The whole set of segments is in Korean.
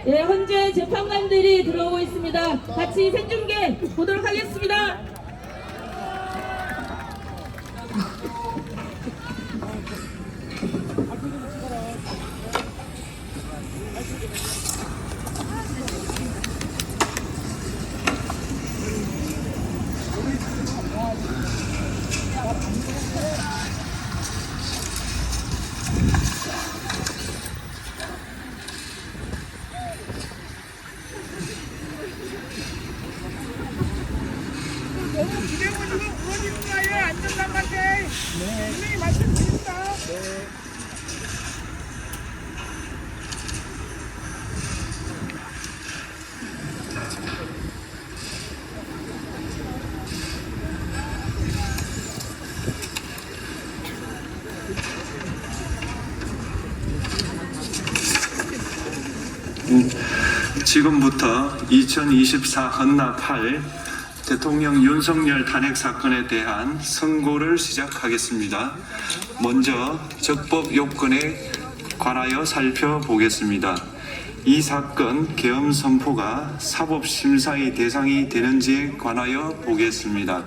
예, 현재 재판관들이 들어오고 있습니다. 같이 생중계 보도록 하겠습니다. 너무 기대보시고 무너지는 거 아니에요? 안전장관께 분명히 말씀드립니다. 지금부터 2024 헌납 8 대통령 윤석열 탄핵 사건에 대한 선고를 시작하겠습니다. 먼저 적법 요건에 관하여 살펴보겠습니다. 이 사건 계엄 선포가 사법심사의 대상이 되는지에 관하여 보겠습니다.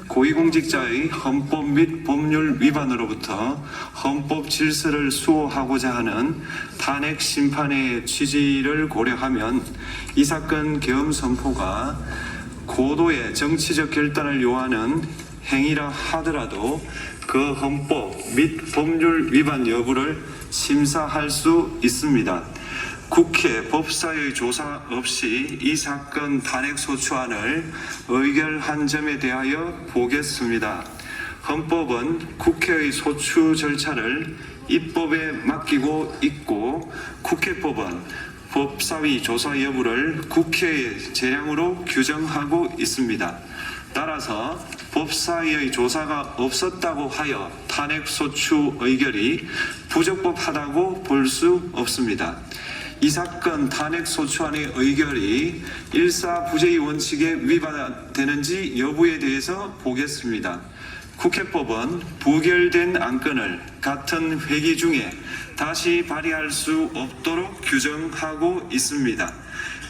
고위공직자의 헌법 및 법률 위반으로부터 헌법 질서를 수호하고자 하는 탄핵 심판의 취지를 고려하면 이 사건 계엄 선포가 고도의 정치적 결단을 요하는 행위라 하더라도 그 헌법 및 법률 위반 여부를 심사할 수 있습니다. 국회 법사위 조사 없이 이 사건 탄핵 소추안을 의결한 점에 대하여 보겠습니다. 헌법은 국회의 소추 절차를 입법에 맡기고 있고 국회법은 법사위 조사 여부를 국회의 재량으로 규정하고 있습니다. 따라서 법사위의 조사가 없었다고 하여 탄핵 소추 의결이 부적법하다고 볼 수 없습니다. 이 사건 탄핵 소추안의 의결이 일사부재의 원칙에 위반되는지 여부에 대해서 보겠습니다. 국회법은 부결된 안건을 같은 회기 중에 다시 발의할 수 없도록 규정하고 있습니다.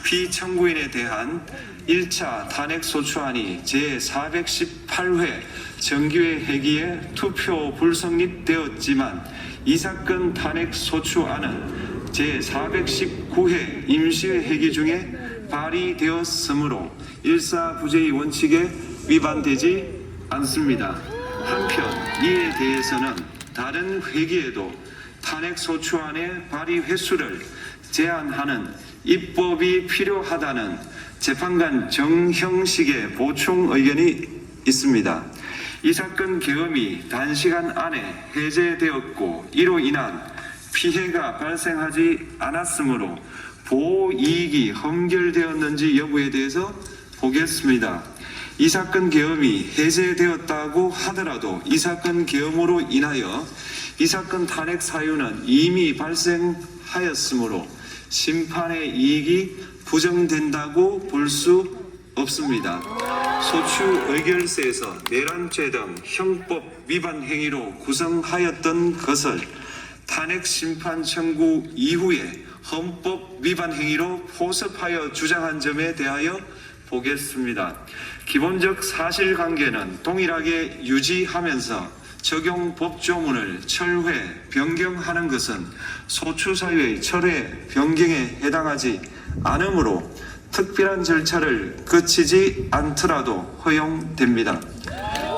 피청구인에 대한 1차 탄핵 소추안이 제418회 정기회 회기에 투표 불성립되었지만 이 사건 탄핵 소추안은 제419회 임시회 회기 중에 발의되었으므로 일사부재의 원칙에 위반되지 않습니다. 한편 이에 대해서는 다른 회기에도 탄핵 소추안의 발의 횟수를 제한하는 입법이 필요하다는 재판관 정형식의 보충 의견이 있습니다. 이 사건 계엄이 단시간 안에 해제되었고 이로 인한 피해가 발생하지 않았으므로 보호이익이 헌결되었는지 여부에 대해서 보겠습니다. 이 사건 계엄이 해제되었다고 하더라도 이 사건 계엄으로 인하여 이 사건 탄핵 사유는 이미 발생하였으므로 심판의 이익이 부정된다고 볼 수 없습니다. 소추 의결서에서 내란죄 등 형법 위반 행위로 구성하였던 것을 탄핵 심판 청구 이후에 헌법 위반 행위로 포섭하여 주장한 점에 대하여 보겠습니다. 기본적 사실관계는 동일하게 유지하면서 적용 법조문을 철회, 변경하는 것은 소추사유의 철회, 변경에 해당하지 않으므로 특별한 절차를 거치지 않더라도 허용됩니다.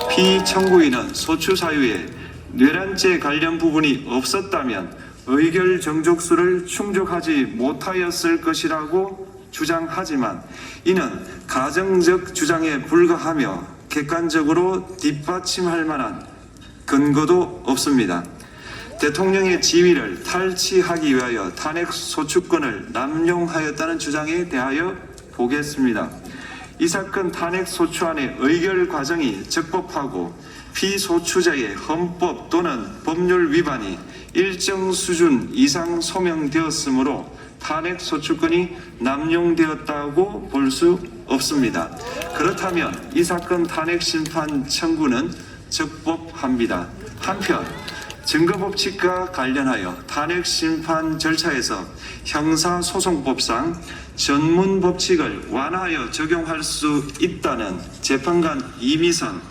피청구인은 소추사유에 뇌란죄 관련 부분이 없었다면 의결 정족수를 충족하지 못하였을 것이라고 주장하지만 이는 가정적 주장에 불과하며 객관적으로 뒷받침할 만한 근거도 없습니다. 대통령의 지위를 탈취하기 위하여 탄핵 소추권을 남용하였다는 주장에 대하여 보겠습니다. 이 사건 탄핵 소추안의 의결 과정이 적법하고 피소추자의 헌법 또는 법률 위반이 일정 수준 이상 소명되었으므로 탄핵 소추권이 남용되었다고 볼 수 없습니다. 그렇다면 이 사건 탄핵 심판 청구는 적법합니다. 한편 증거법칙과 관련하여 탄핵 심판 절차에서 형사소송법상 전문법칙을 완화하여 적용할 수 있다는 재판관 이미선,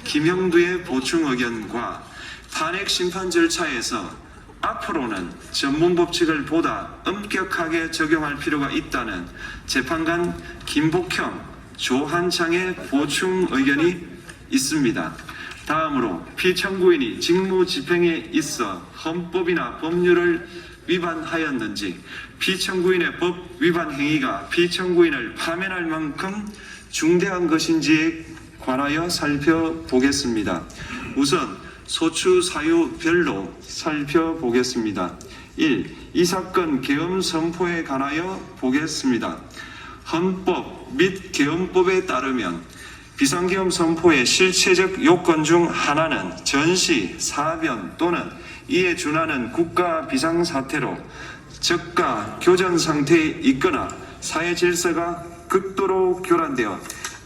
김형두의 보충 의견과 탄핵 심판 절차에서 앞으로는 전문법칙을 보다 엄격하게 적용할 필요가 있다는 재판관 김복형, 조한창의 보충 의견이 있습니다. 다음으로 피청구인이 직무집행에 있어 헌법이나 법률을 위반하였는지, 피청구인의 법 위반 행위가 피청구인을 파면할 만큼 중대한 것인지에 관하여 살펴보겠습니다. 우선 소추 사유별로 살펴보겠습니다. 1. 이 사건 계엄 선포에 관하여 보겠습니다. 헌법 및 계엄법에 따르면 비상계엄 선포의 실체적 요건 중 하나는 전시, 사변 또는 이에 준하는 국가 비상사태로 저가 교전 상태에 있거나 사회 질서가 극도로 교란되어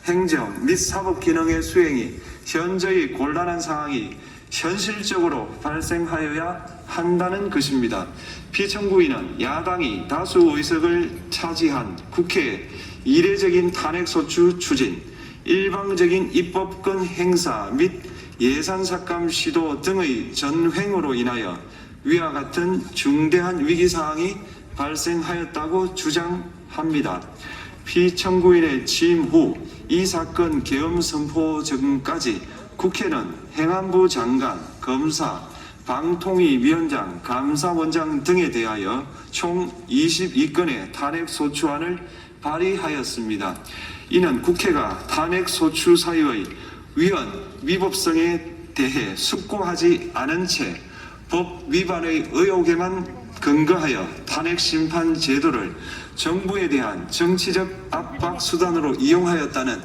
행정 및 사법 기능의 수행이 현저히 곤란한 상황이 현실적으로 발생하여야 한다는 것입니다. 피청구인은 야당이 다수 의석을 차지한 국회의 이례적인 탄핵소추 추진, 일방적인 입법권 행사 및 예산 삭감 시도 등의 전횡으로 인하여 위와 같은 중대한 위기사항이 발생하였다고 주장합니다. 피청구인의 취임 후 이 사건 계엄 선포 전까지 국회는 행안부 장관, 검사, 방통위위원장, 감사원장 등에 대하여 총 22건의 탄핵소추안을 발의하였습니다. 이는 국회가 탄핵소추 사유의 위헌, 위법성에 대해 숙고하지 않은 채 법 위반의 의혹에만 근거하여 탄핵심판 제도를 정부에 대한 정치적 압박 수단으로 이용하였다는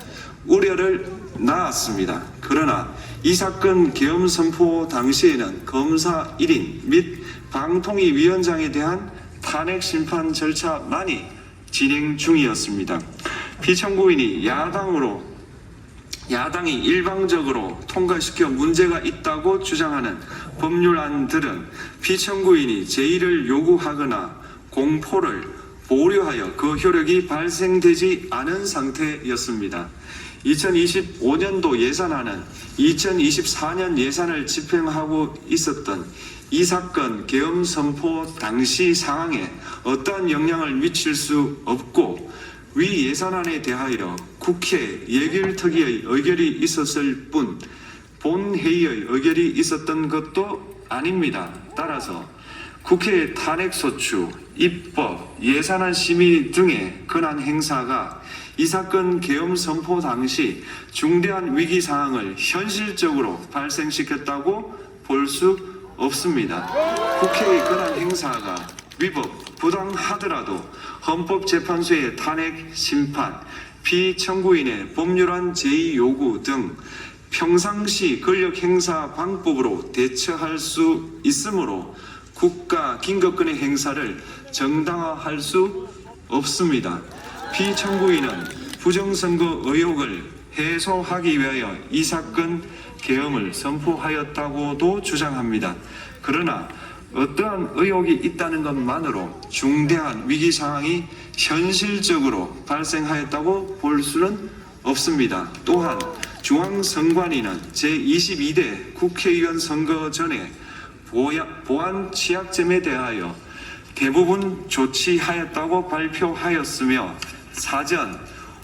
우려를 낳았습니다. 그러나 이 사건 계엄 선포 당시에는 검사 1인 및 방통위위원장에 대한 탄핵 심판 절차만이 진행 중이었습니다. 피청구인이 야당이 일방적으로 통과시켜 문제가 있다고 주장하는 법률안들은 피청구인이 제의를 요구하거나 공포를 보류하여 그 효력이 발생되지 않은 상태였습니다. 2025년도 예산안은 2024년 예산을 집행하고 있었던 이 사건 계엄 선포 당시 상황에 어떠한 영향을 미칠 수 없고 위 예산안에 대하여 국회 예결특위의 의결이 있었을 뿐 본회의의 의결이 있었던 것도 아닙니다. 따라서 국회의 탄핵소추, 입법, 예산안 심의 등의 권한 행사가 이 사건 계엄 선포 당시 중대한 위기 상황을 현실적으로 발생시켰다고 볼 수 없습니다. 국회의 권한 행사가 위법, 부당하더라도 헌법재판소의 탄핵 심판, 피청구인의 법률안 제의 요구 등 평상시 권력 행사 방법으로 대처할 수 있으므로 국가 긴급권의 행사를 정당화할 수 없습니다. 피청구인은 부정선거 의혹을 해소하기 위하여 이 사건 계엄을 선포하였다고도 주장합니다. 그러나 어떠한 의혹이 있다는 것만으로 중대한 위기 상황이 현실적으로 발생하였다고 볼 수는 없습니다. 또한 중앙선관위는 제22대 국회의원 선거 전에 보안 취약점에 대하여 대부분 조치하였다고 발표하였으며 사전,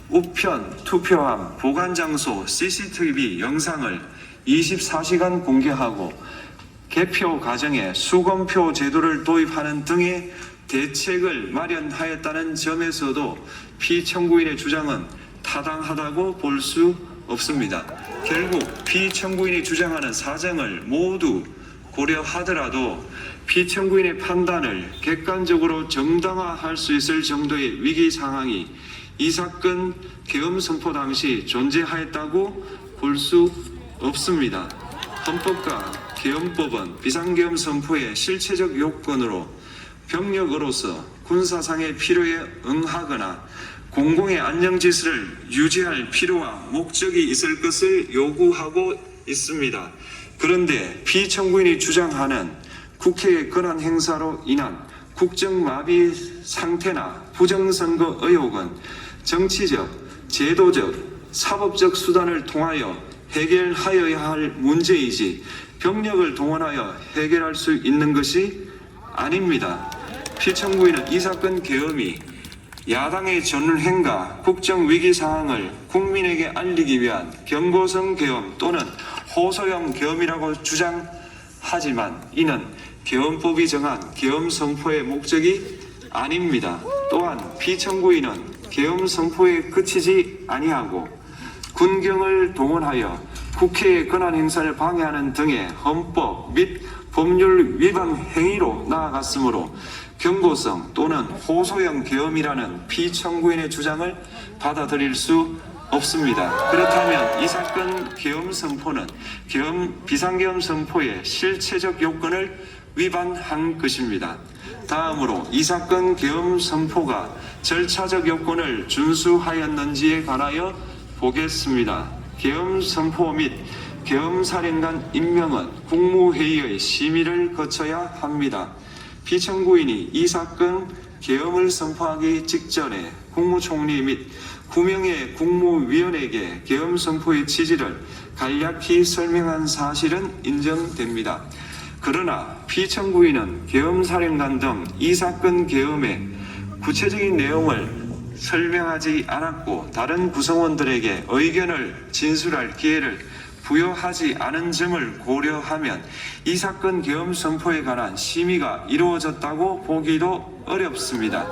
우편, 투표함, 보관장소, CCTV 영상을 24시간 공개하고 개표 과정에 수검표 제도를 도입하는 등의 대책을 마련하였다는 점에서도 피청구인의 주장은 타당하다고 볼 수 없습니다. 결국 피청구인이 주장하는 사정을 모두 고려하더라도 피청구인의 판단을 객관적으로 정당화할 수 있을 정도의 위기 상황이 이 사건 계엄 선포 당시 존재하였다고 볼 수 없습니다. 헌법과 계엄법은 비상계엄 선포의 실체적 요건으로 병력으로서 군사상의 필요에 응하거나 공공의 안정질서를 유지할 필요와 목적이 있을 것을 요구하고 있습니다. 그런데 피청구인이 주장하는 국회의 권한 행사로 인한 국정마비 상태나 부정선거 의혹은 정치적, 제도적, 사법적 수단을 통하여 해결하여야 할 문제이지 병력을 동원하여 해결할 수 있는 것이 아닙니다. 피청구인은 이 사건 계엄이 야당의 전횡과 국정위기 상황을 국민에게 알리기 위한 경고성 계엄 또는 호소형 계엄이라고 주장하지만 이는 계엄법이 정한 계엄 선포의 목적이 아닙니다. 또한 피청구인은 계엄 선포에 그치지 아니하고 군경을 동원하여 국회의 권한 행사를 방해하는 등의 헌법 및 법률 위반 행위로 나아갔으므로 경고성 또는 호소형 계엄이라는 피청구인의 주장을 받아들일 수 없습니다. 그렇다면 이 사건 계엄 선포는 비상계엄 선포의 실체적 요건을 위반한 것입니다. 다음으로 이 사건 계엄 선포가 절차적 요건을 준수하였는지에 관하여 보겠습니다. 계엄 선포 및 계엄사령관 임명은 국무회의의 심의를 거쳐야 합니다. 피청구인이 이 사건 계엄을 선포하기 직전에 국무총리 및 9명의 국무위원에게 계엄 선포의 취지를 간략히 설명한 사실은 인정됩니다. 그러나 피청구인은 계엄사령관 등 이 사건 계엄의 구체적인 내용을 설명하지 않았고 다른 구성원들에게 의견을 진술할 기회를 부여하지 않은 점을 고려하면 이 사건 계엄 선포에 관한 심의가 이루어졌다고 보기도 어렵습니다.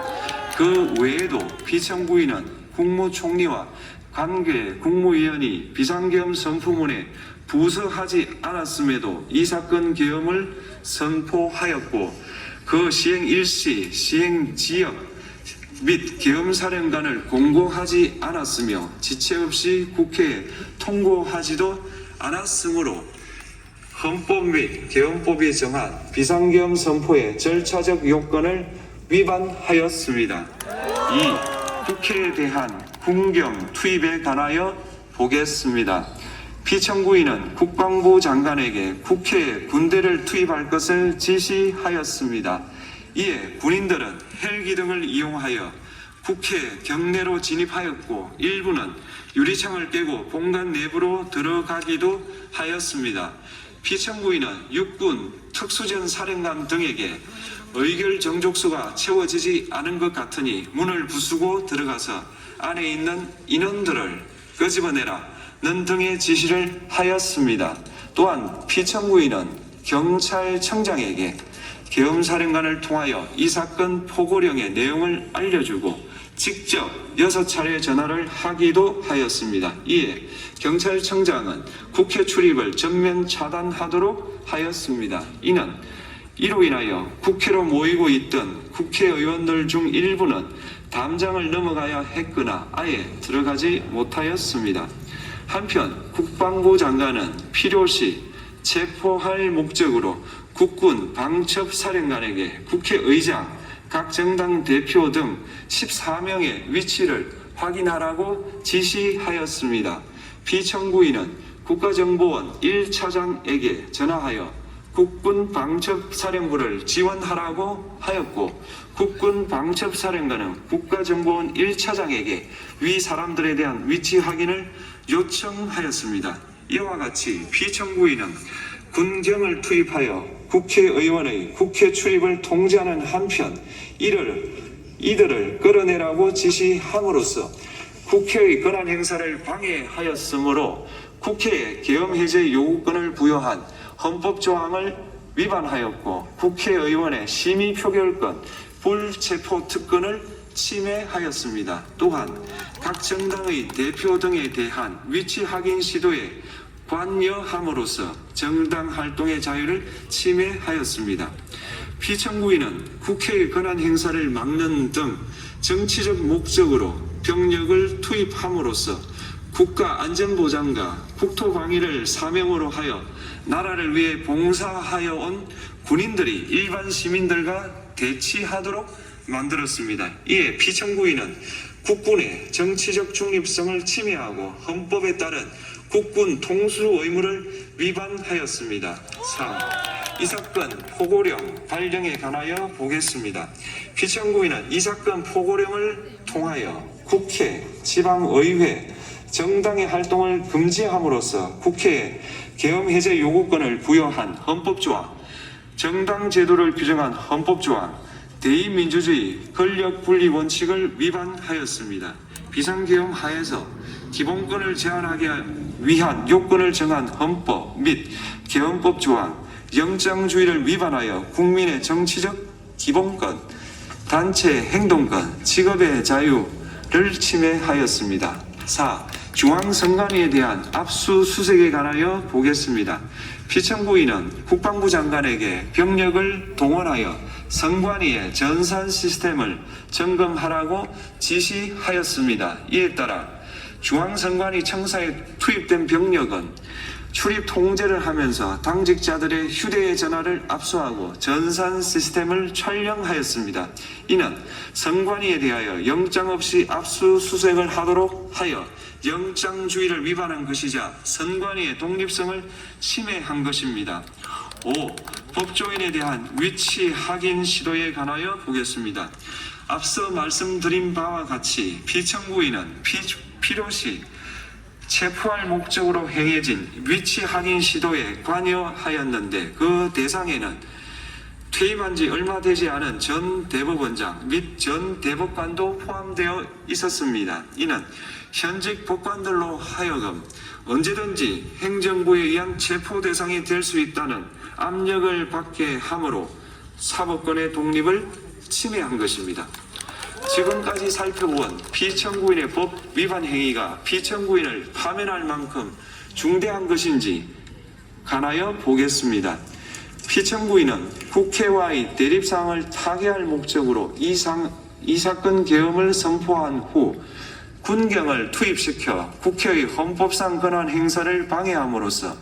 그 외에도 피청구인은 국무총리와 관계 국무위원이 비상계엄 선포문에 부서하지 않았음에도 이 사건 계엄을 선포하였고 그 시행 일시, 시행 지역 및 계엄사령관을 공고하지 않았으며 지체 없이 국회에 통고하지도 않았으므로 헌법 및 계엄법이 정한 비상계엄 선포의 절차적 요건을 위반하였습니다. 이 국회에 대한 군경 투입에 관하여 보겠습니다. 피청구인은 국방부 장관에게 국회에 군대를 투입할 것을 지시하였습니다. 이에 군인들은 헬기 등을 이용하여 국회 경내로 진입하였고 일부는 유리창을 깨고 본관 내부로 들어가기도 하였습니다. 피청구인은 육군 특수전 사령관 등에게 의결 정족수가 채워지지 않은 것 같으니 문을 부수고 들어가서 안에 있는 인원들을 끄집어내라는 등의 지시를 하였습니다. 또한 피청구인은 경찰청장에게 계엄사령관을 통하여 이 사건 포고령의 내용을 알려주고 직접 6차례 전화를 하기도 하였습니다. 이에 경찰청장은 국회 출입을 전면 차단하도록 하였습니다. 이로 인하여 국회로 모이고 있던 국회의원들 중 일부는 담장을 넘어가야 했거나 아예 들어가지 못하였습니다. 한편 국방부 장관은 필요시 체포할 목적으로 국군 방첩사령관에게 국회의장, 각 정당 대표 등 14명의 위치를 확인하라고 지시하였습니다. 피청구인은 국가정보원 1차장에게 전화하여 국군 방첩사령부를 지원하라고 하였고 국군 방첩사령관은 국가정보원 1차장에게 위 사람들에 대한 위치 확인을 요청하였습니다. 이와 같이 피청구인은 군경을 투입하여 국회의원의 국회 출입을 통제하는 한편 이들을 끌어내라고 지시함으로써 국회의 권한 행사를 방해하였으므로 국회에 계엄 해제 요구권을 부여한 헌법 조항을 위반하였고 국회의원의 심의 표결권, 불체포 특권을 침해하였습니다. 또한 각 정당의 대표 등에 대한 위치 확인 시도에 관여함으로써 정당 활동의 자유를 침해하였습니다. 피청구인은 국회의 권한 행사를 막는 등 정치적 목적으로 병력을 투입함으로써 국가 안전보장과 국토방위를 사명으로 하여 나라를 위해 봉사하여 온 군인들이 일반 시민들과 대치하도록 만들었습니다. 이에 피청구인은 국군의 정치적 중립성을 침해하고 헌법에 따른 국군 통수 의무를 위반하였습니다. 3. 이 사건 포고령 발령에 관하여 보겠습니다. 피청구인은 이 사건 포고령을 통하여 국회, 지방의회, 정당의 활동을 금지함으로써 국회에 계엄 해제 요구권을 부여한 헌법조항, 정당 제도를 규정한 헌법조항, 대의민주주의 권력 분리 원칙을 위반하였습니다. 비상계엄 하에서 기본권을 제한하기 위한 요건을 정한 헌법 및 계엄법 조항, 영장주의를 위반하여 국민의 정치적 기본권, 단체 행동권, 직업의 자유를 침해하였습니다. 4. 중앙선관위에 대한 압수수색에 관하여 보겠습니다. 피청구인은 국방부 장관에게 병력을 동원하여 선관위의 전산 시스템을 점검하라고 지시하였습니다. 이에 따라 중앙선관위 청사에 투입된 병력은 출입 통제를 하면서 당직자들의 휴대전화를 압수하고 전산 시스템을 촬영하였습니다. 이는 선관위에 대하여 영장 없이 압수수색을 하도록 하여 영장주의를 위반한 것이자 선관위의 독립성을 침해한 것입니다. 5. 법조인에 대한 위치 확인 시도에 관하여 보겠습니다. 앞서 말씀드린 바와 같이 피청구인은 필요시 체포할 목적으로 행해진 위치 확인 시도에 관여하였는데 그 대상에는 퇴임한 지 얼마 되지 않은 전 대법원장 및 전 대법관도 포함되어 있었습니다. 이는 현직 법관들로 하여금 언제든지 행정부에 의한 체포 대상이 될 수 있다는 압력을 받게 함으로 사법권의 독립을 침해한 것입니다. 지금까지 살펴본 피청구인의 법 위반 행위가 피청구인을 파면할 만큼 중대한 것인지 관하여 보겠습니다. 피청구인은 국회와의 대립상을 타개할 목적으로 이 사건 계엄을 선포한 후 군경을 투입시켜 국회의 헌법상 권한 행사를 방해함으로써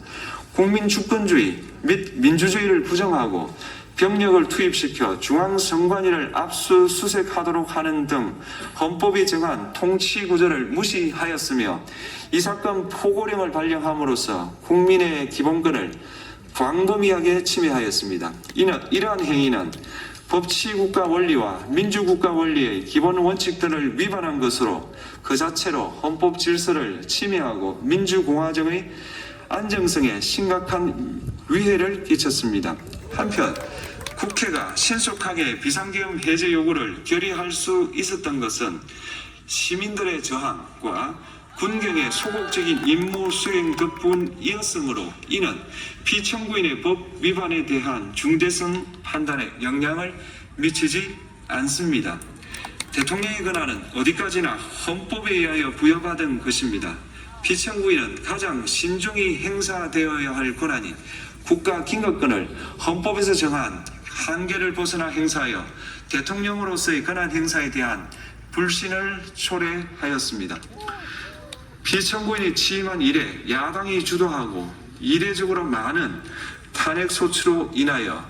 국민 주권주의 및 민주주의를 부정하고 병력을 투입시켜 중앙선관위를 압수수색하도록 하는 등 헌법이 정한 통치구조를 무시하였으며 이 사건 포고령을 발령함으로써 국민의 기본권을 광범위하게 침해하였습니다. 이러한 행위는 법치국가 원리와 민주국가 원리의 기본 원칙들을 위반한 것으로 그 자체로 헌법 질서를 침해하고 민주공화정의 안정성에 심각한 위해를 끼쳤습니다. 한편 국회가 신속하게 비상계엄 해제 요구를 결의할 수 있었던 것은 시민들의 저항과 군경의 소극적인 임무 수행 덕분이었으므로 이는 피청구인의 법 위반에 대한 중대성 판단에 영향을 미치지 않습니다. 대통령의 권한은 어디까지나 헌법에 의하여 부여받은 것입니다. 피청구인은 가장 신중히 행사되어야 할 권한인 국가긴급권을 헌법에서 정한 한계를 벗어나 행사하여 대통령으로서의 권한 행사에 대한 불신을 초래하였습니다. 피청구인이 취임한 이래 야당이 주도하고 이례적으로 많은 탄핵 소추로 인하여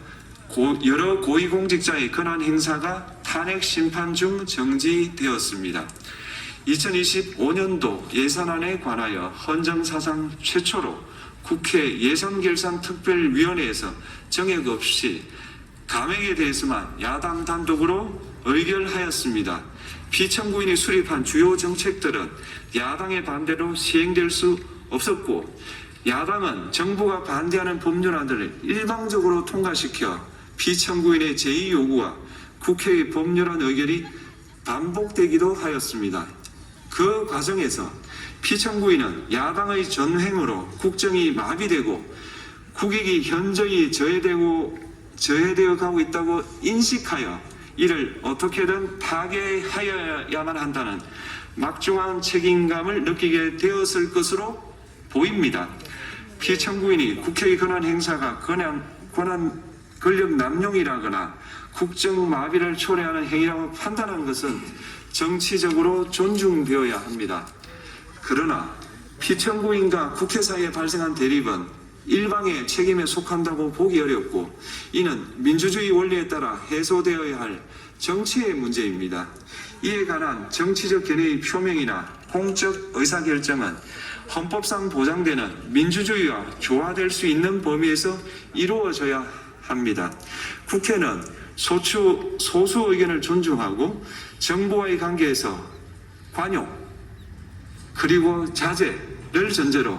여러 고위공직자의 권한 행사가 탄핵 심판 중 정지되었습니다. 2025년도 예산안에 관하여 헌정사상 최초로 국회 예산결산특별위원회에서 정액 없이 감액에 대해서만 야당 단독으로 의결하였습니다. 피청구인이 수립한 주요 정책들은 야당의 반대로 시행될 수 없었고 야당은 정부가 반대하는 법률안들을 일방적으로 통과시켜 피청구인의 제의 요구와 국회의 법률안 의결이 반복되기도 하였습니다. 그 과정에서 피청구인은 야당의 전횡으로 국정이 마비되고 국익이 현저히 저해되어 가고 있다고 인식하여 이를 어떻게든 타개하여야만 한다는 막중한 책임감을 느끼게 되었을 것으로 보입니다. 피청구인이 국회의 권한 행사가 권력 남용이라거나 국정 마비를 초래하는 행위라고 판단한 것은 정치적으로 존중되어야 합니다. 그러나 피청구인과 국회 사이에 발생한 대립은 일방의 책임에 속한다고 보기 어렵고 이는 민주주의 원리에 따라 해소되어야 할 정치의 문제입니다. 이에 관한 정치적 견해의 표명이나 공적 의사결정은 헌법상 보장되는 민주주의와 조화될 수 있는 범위에서 이루어져야 합니다. 국회는 소수 의견을 존중하고 정부와의 관계에서 관용 그리고 자제를 전제로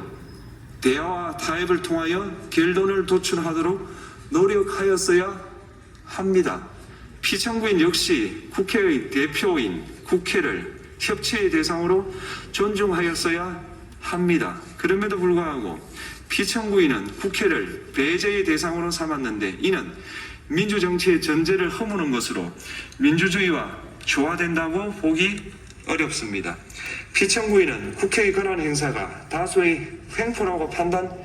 대화와 타협을 통하여 결론을 도출하도록 노력하였어야 합니다. 피청구인 역시 국회의 대표인 국회를 협치의 대상으로 존중하였어야 합니다. 그럼에도 불구하고 피청구인은 국회를 배제의 대상으로 삼았는데 이는 민주정치의 전제를 허무는 것으로 민주주의와 조화된다고 보기 어렵습니다. 피청구인은 국회의 권한 행사가 다수의 횡포라고 판단했다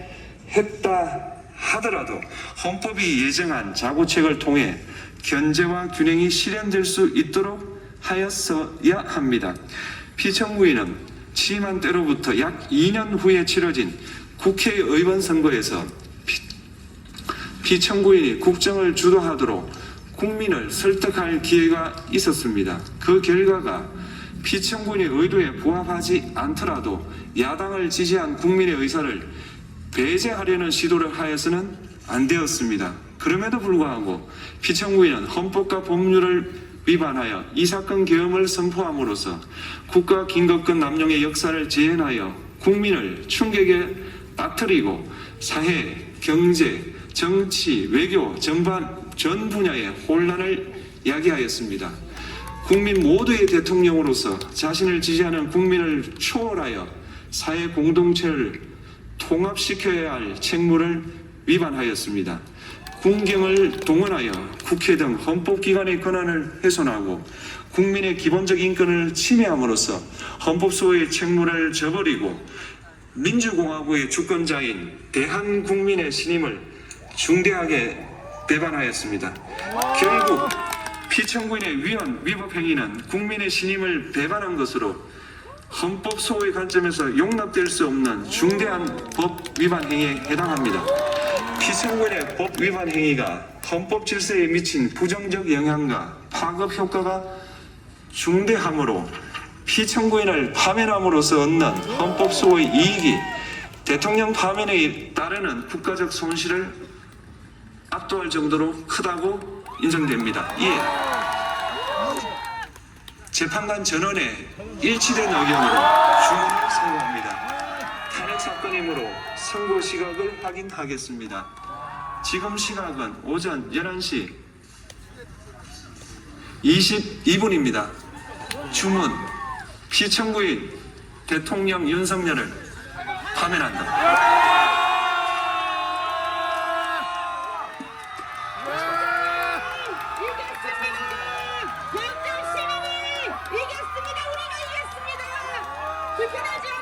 하더라도 헌법이 예정한 자구책을 통해 견제와 균형이 실현될 수 있도록 하였어야 합니다. 피청구인은 취임한 때로부터 약 2년 후에 치러진 국회의원 선거에서 피청구인이 국정을 주도하도록 국민을 설득할 기회가 있었습니다. 그 결과가 피청구인의 의도에 부합하지 않더라도 야당을 지지한 국민의 의사를 배제하려는 시도를 하여서는 안 되었습니다. 그럼에도 불구하고 피청구인은 헌법과 법률을 위반하여 이 사건 계엄을 선포함으로써 국가 긴급권 남용의 역사를 재현하여 국민을 충격에 빠뜨리고 사회, 경제, 정치, 외교 전반 전 분야의 혼란을 야기하였습니다. 국민 모두의 대통령으로서 자신을 지지하는 국민을 초월하여 사회 공동체를 통합시켜야 할 책무를 위반하였습니다. 군경을 동원하여 국회 등 헌법기관의 권한을 훼손하고 국민의 기본적 인권을 침해함으로써 헌법소의 책무를 저버리고 민주공화국의 주권자인 대한국민의 신임을 중대하게 배반하였습니다. 결국 피청구인의 위법 행위는 국민의 신임을 배반한 것으로 헌법소의 관점에서 용납될 수 없는 중대한 법 위반 행위에 해당합니다. 피청구인의 법 위반 행위가 헌법 질서에 미친 부정적 영향과 파급 효과가 중대하므로 피청구인을 파면함으로써 얻는 헌법소의 이익이 대통령 파면에 따르는 국가적 손실을 압도할 정도로 크다고 인정됩니다. 이에 재판관 전원의 일치된 의견으로 주문을 선고합니다. 탄핵 사건이므로 선고 시각을 확인하겠습니다. 지금 시각은 오전 11시 22분입니다. 주문, 피청구인 대통령 윤석열을 파면한다. 이겼습니다. 우리가 이겼습니다. 불편하죠?